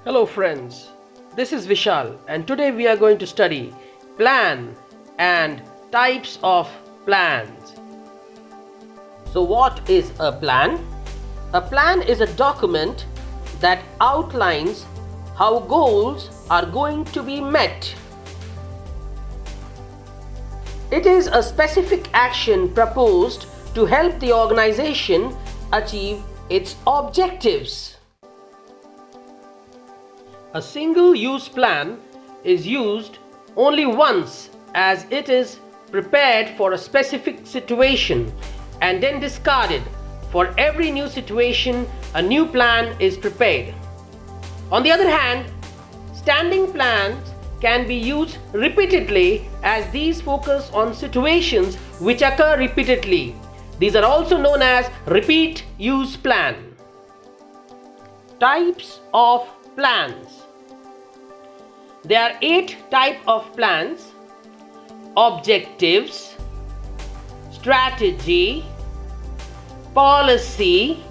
Hello friends, this is Vishal and today we are going to study plan and types of plans. So what is a plan? A plan is a document that outlines how goals are going to be met. It is a specific action proposed to help the organization achieve its objectives. A single-use plan is used only once, as it is prepared for a specific situation and then discarded. For every new situation, a new plan is prepared. On the other hand, standing plans can be used repeatedly, as these focus on situations which occur repeatedly. These are also known as repeat use plan. Types of plans. There are 8 types of plans: objectives, strategy, policy,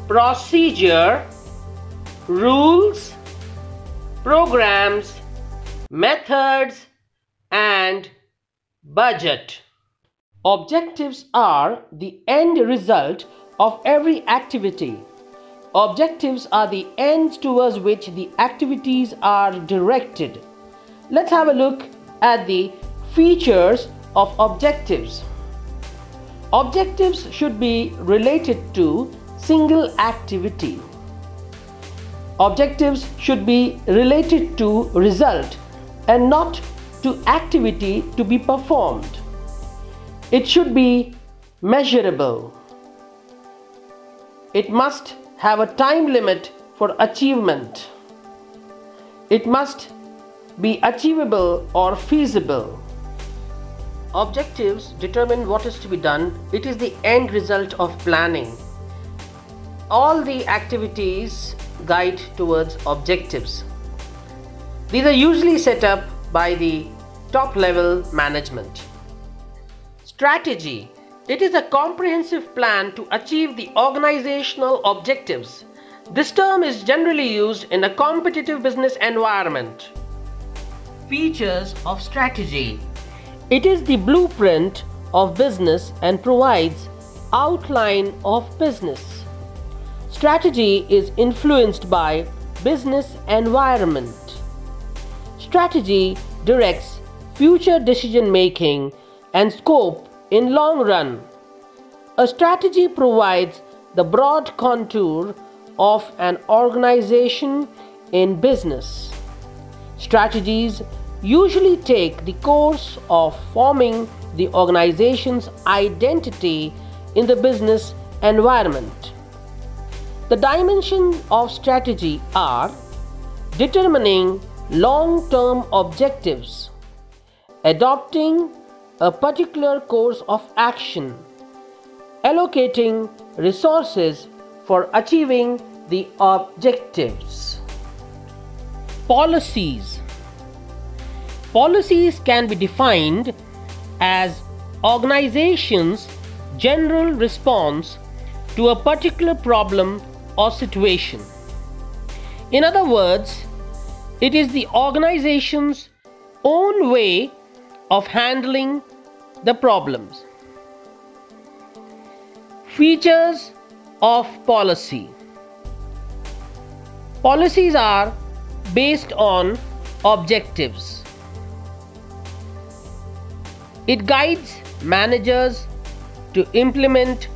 procedure, rules, programs, methods, and budget. Objectives are the end result of every activity. Objectives are the ends towards which the activities are directed. Let's have a look at the features of objectives. Objectives should be related to single activity. Objectives should be related to result and not to activity to be performed. It should be measurable. It must have a time limit for achievement. It must be achievable or feasible. Objectives determine what is to be done. It is the end result of planning. All the activities guide towards objectives. These are usually set up by the top level management. Strategy. It is a comprehensive plan to achieve the organizational objectives. This term is generally used in a competitive business environment. Features of strategy. It is the blueprint of business and provides outline of business. Strategy is influenced by business environment. Strategy directs future decision making and scope in long run. A strategy provides the broad contour of an organization in business. Strategies usually take the course of forming the organization's identity in the business environment. The dimensions of strategy are determining long-term objectives, adopting a particular course of action, allocating resources for achieving the objectives. Policies. Policies can be defined as organization's general response to a particular problem or situation. In other words, it is the organization's own way of handling the problems. Features of policy. Policies are based on objectives. It guides managers to implement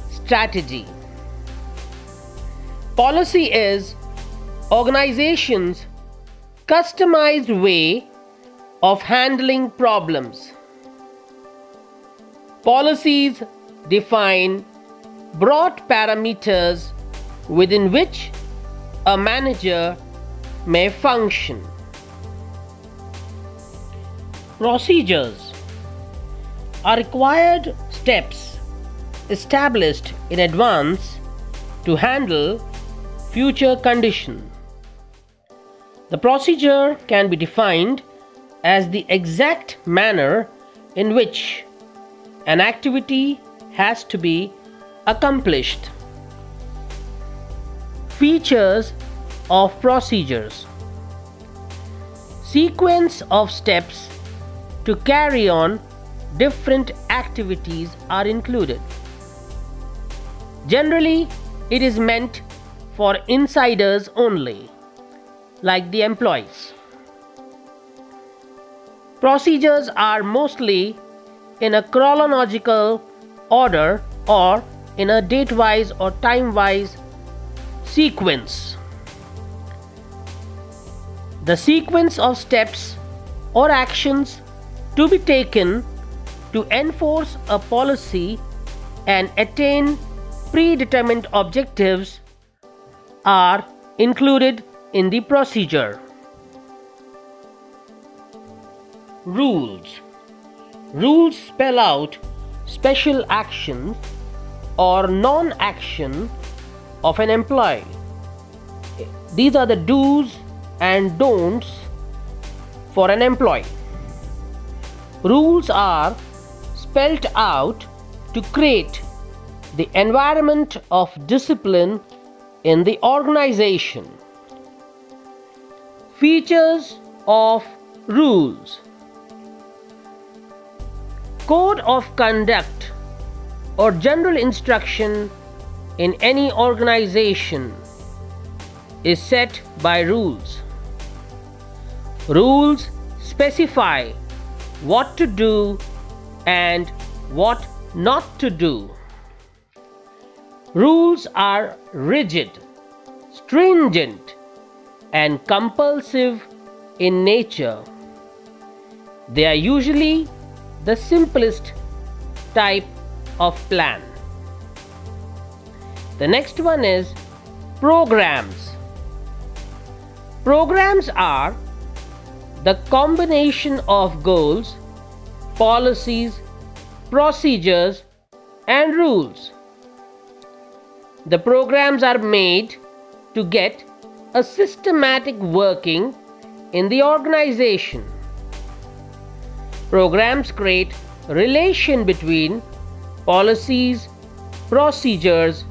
strategy. Policy is organization's customized way of handling problems. Policies define broad parameters within which a manager may function. Procedures are required steps established in advance to handle future conditions. The procedure can be defined as the exact manner in which an activity has to be accomplished. Features of procedures. Sequence of steps to carry on different activities are included. Generally, it is meant for insiders only, like the employees. Procedures are mostly in a chronological order or in a date-wise or time-wise sequence. The sequence of steps or actions to be taken to enforce a policy and attain predetermined objectives are included in the procedure. Rules. Rules spell out special actions or non-action of an employee. These are the do's and don'ts for an employee. Rules are spelled out to create the environment of discipline in the organization. Features of rules. Code of conduct or general instruction in any organization is set by rules. Rules specify what to do and what not to do. Rules are rigid, stringent, and compulsive in nature. They are usually the simplest type of plan. The next one is programs. Programs are the combination of goals, policies, procedures, and rules. The programs are made to get a systematic working in the organization. Programs create relation between policies, procedures,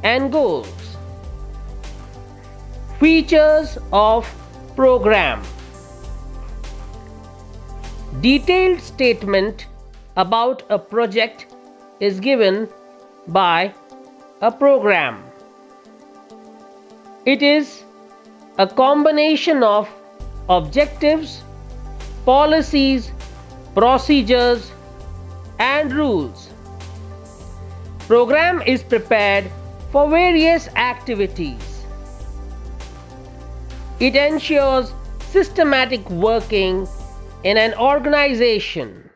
and goals. Features of program. Detailed statement about a project is given by a program. It is a combination of objectives, policies, procedures, and rules. Program is prepared for various activities. It ensures systematic working in an organization.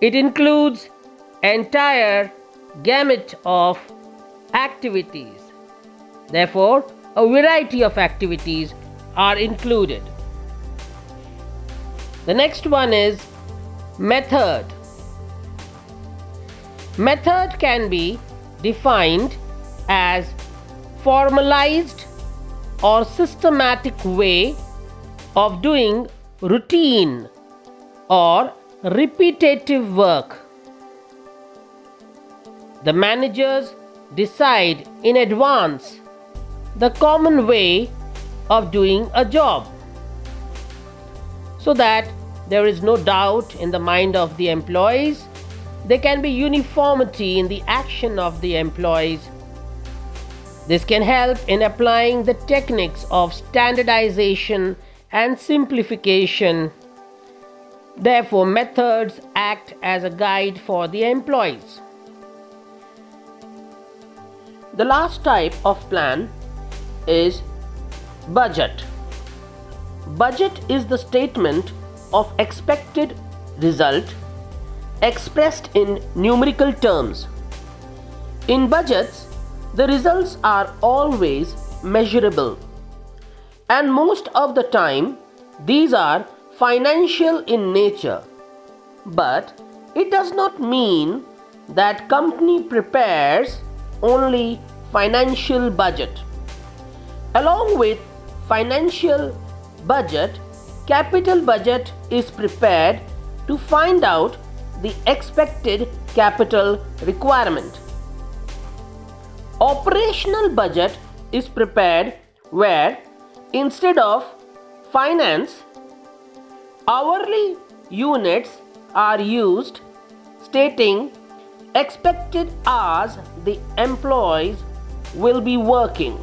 It includes entire gamut of activities. Therefore, a variety of activities are included. The next one is method. Method can be defined as formalized or systematic way of doing routine or repetitive work. The managers decide in advance the common way of doing a job so that there is no doubt in the mind of the employees. There can be uniformity in the action of the employees. This can help in applying the techniques of standardization and simplification. Therefore, methods act as a guide for the employees. The last type of plan is budget. Budget is the statement of expected result expressed in numerical terms. In budgets, the results are always measurable, and most of the time these are financial in nature. But it does not mean that company prepares only financial budget. Along with financial budget, capital budget is prepared to find out the expected capital requirement. Operational budget is prepared where instead of finance, hourly units are used stating expected hours the employees will be working.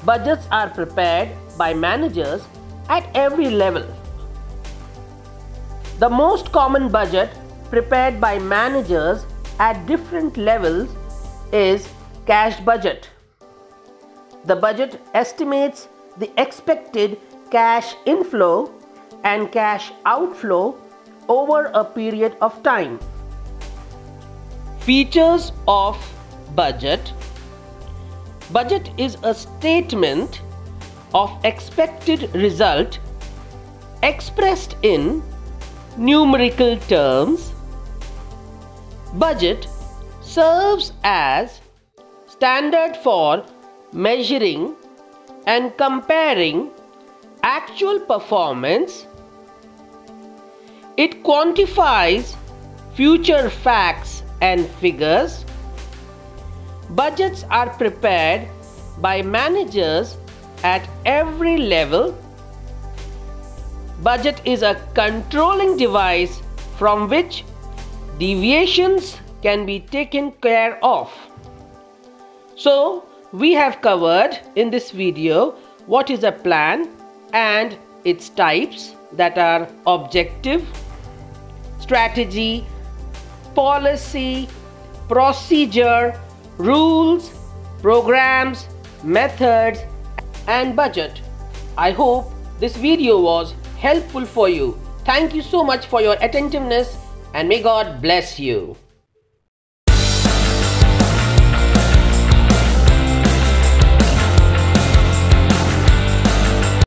Budgets are prepared by managers at every level. The most common budget prepared by managers at different levels is cash budget. The budget estimates the expected cash inflow and cash outflow over a period of time. Features of budget. Budget is a statement of expected result expressed in numerical terms. Budget serves as standard for measuring and comparing actual performance. It quantifies future facts and figures. Budgets are prepared by managers at every level. Budget is a controlling device from which deviations can be taken care of. So, we have covered in this video what is a plan and its types, that are objective, strategy, policy, procedure, rules, programs, methods, and budget. I hope this video was helpful for you. Thank you so much for your attentiveness, and may God bless you.